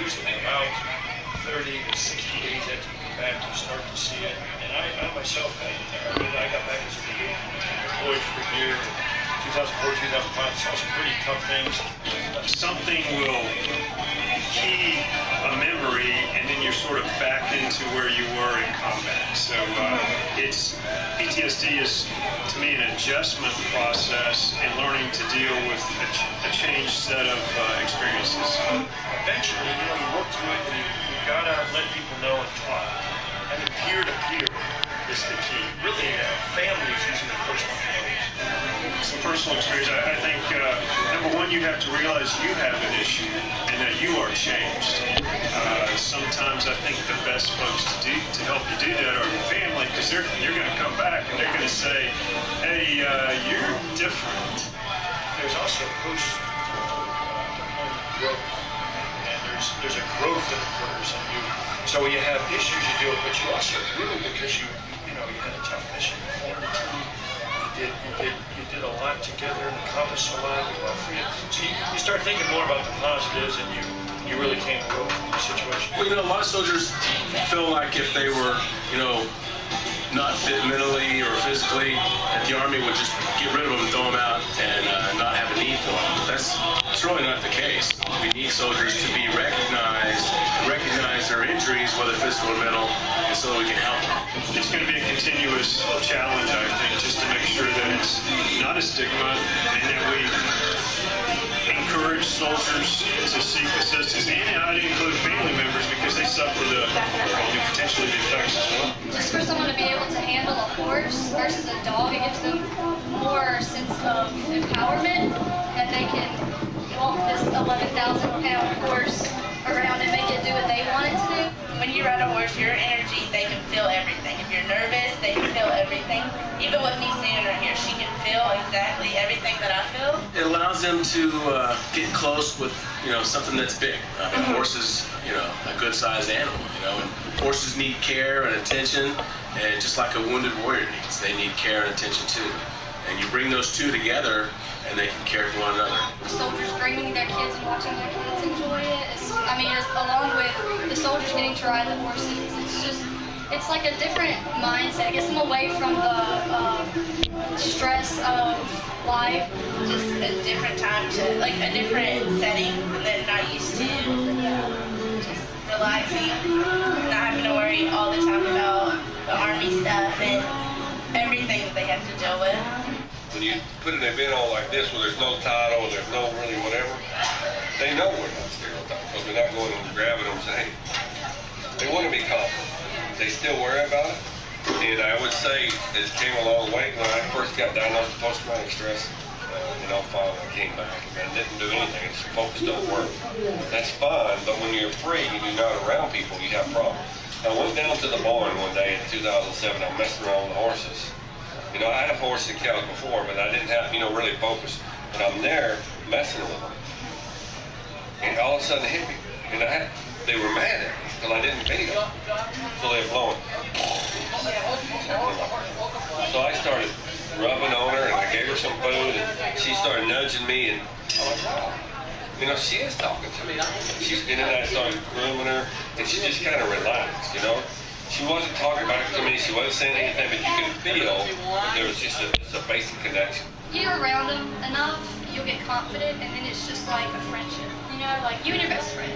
usually about 30 to 60 days after you come back, you start to see it. And I myself, I got back as a employed for a year, 2004, 2005, saw some pretty tough things. Something will key a memory, and then you're sort of back into where you were in combat. So PTSD is, to me, an adjustment process and learning to deal with a changed set of experiences. Eventually, you work through it, and you gotta let people know and talk. I mean, peer-to-peer is the key. Really, families using the personal experience. Some personal experience. I think, number one, you have to realize you have an issue and that you are changed. Sometimes I think the best folks to help you do that are your family, because you're going to come back and they're going to say, hey, you're different. There's also post growth, and there's a growth that occurs, and so when you have issues you deal with, but you also grew because you had a tough mission, you formed a team, you did a lot together and accomplished a lot. So you start thinking more about the positives, and you really can't grow in the situation. Well, a lot of soldiers feel like if they were, not fit mentally or physically, that the Army would just get rid of them and throw them out and not have a need for them. But that's really not the case. We need soldiers to be recognized, recognize their injuries, whether physical or mental, and so that we can help them. It's going to be a continuous challenge, I think, just to make sure that it's not a stigma and that we encourage soldiers to seek assistance, and I'd include family members because they suffer potentially the effects as well. Just for someone to be able to handle a horse versus a dog, it gives them more sense of empowerment that they can walk this 11,000-pound horse around and make it do what they want it to do. When you ride a horse, your energy, they can feel everything. If you're nervous, they can feel everything. Even with me standing right here, she can feel exactly everything that I feel. It allows them to get close with, something that's big. A horse is, a good-sized animal, and horses need care and attention, and just like a wounded warrior needs, they need care and attention too. And you bring those two together, and they can care for one another. Soldiers bringing their kids and watching their kids enjoy it. Along with the soldiers getting to ride the horses, it's like a different mindset. It gets them away from the stress of life. Just a different time a different setting that I'm not used to. Just relaxing, not having to worry all the time about the Army stuff and everything that they have to deal with. When you put an event on like this where there's no title, there's no really whatever, they know we're not stereotyped because we're not going and grabbing them and saying, hey, they want to be confident. They still worry about it. And I would say it came a long way. When I first got diagnosed with post-traumatic stress, finally I came back and I didn't do anything. Just focused on work. That's fine, but when you're afraid and you're not around people, you have problems. I went down to the barn one day in 2007. I'm messing around with the horses. I have horses and cows before, but I didn't have, really focused. And I'm there messing with them. And all of a sudden it hit me. And they were mad at me because I didn't feed them. So they were blowing. So I started rubbing on her and I gave her some food and she started nudging me and, she is talking to me. And then I started grooming her and she just kind of relaxed, She wasn't talking back to me, she wasn't saying anything, but you could feel that there was just a basic connection. You're around them enough, you'll get confident, and then it's just like a friendship. Like you and your best friend.